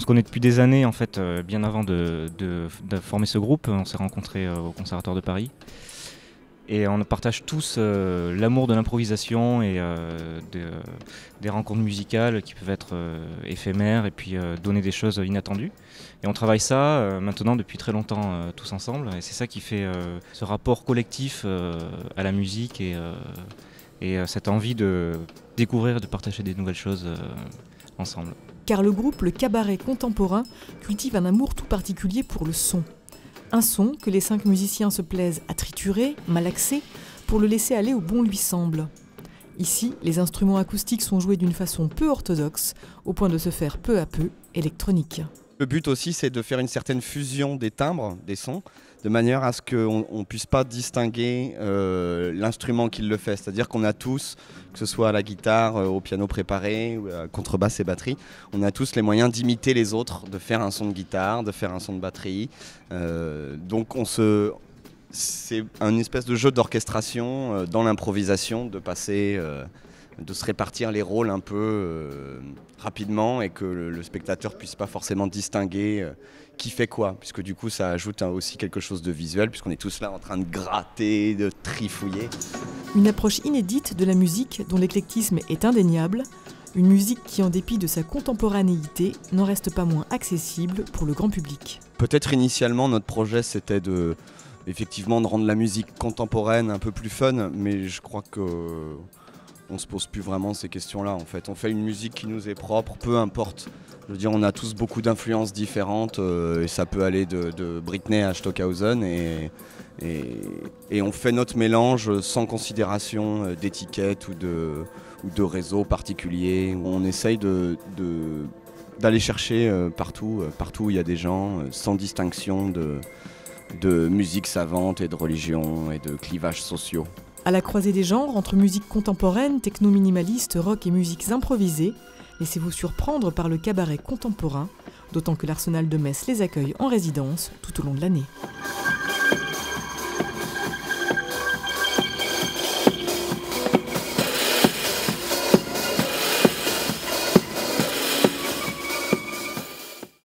se connaît depuis des années en fait, bien avant de former ce groupe. On s'est rencontrés au Conservatoire de Paris. Et on partage tous l'amour de l'improvisation et des rencontres musicales qui peuvent être éphémères et puis donner des choses inattendues. Et on travaille ça maintenant depuis très longtemps tous ensemble. Et c'est ça qui fait ce rapport collectif à la musique et cette envie de découvrir et de partager des nouvelles choses ensemble. Car le groupe Le Cabaret Contemporain cultive un amour tout particulier pour le son. Un son que les 5 musiciens se plaisent à triturer, malaxer, pour le laisser aller où bon lui semble. Ici, les instruments acoustiques sont joués d'une façon peu orthodoxe, au point de se faire peu à peu électronique. Le but aussi, c'est de faire une certaine fusion des timbres, des sons, de manière à ce qu'on ne puisse pas distinguer l'instrument qui le fait. C'est-à-dire qu'on a tous, que ce soit à la guitare, au piano préparé, ou à contrebasse et batterie, on a tous les moyens d'imiter les autres, de faire un son de guitare, de faire un son de batterie. Donc c'est un espèce de jeu d'orchestration dans l'improvisation, de passer... de se répartir les rôles un peu rapidement et que le spectateur puisse pas forcément distinguer qui fait quoi, puisque du coup ça ajoute aussi quelque chose de visuel, puisqu'on est tous là en train de gratter, de trifouiller. Une approche inédite de la musique dont l'éclectisme est indéniable, une musique qui en dépit de sa contemporanéité n'en reste pas moins accessible pour le grand public. Peut-être initialement notre projet c'était effectivement de rendre la musique contemporaine un peu plus fun, mais je crois que on se pose plus vraiment ces questions-là en fait. On fait une musique qui nous est propre, peu importe. Je veux dire, on a tous beaucoup d'influences différentes et ça peut aller de Britney à Stockhausen et on fait notre mélange sans considération d'étiquette ou de réseau particulier. On essaye d'aller chercher partout où il y a des gens, sans distinction de musique savante et de religion et de clivages sociaux. À la croisée des genres, entre musique contemporaine, techno-minimaliste, rock et musiques improvisées, laissez-vous surprendre par le Cabaret Contemporain, d'autant que l'Arsenal de Metz les accueille en résidence tout au long de l'année.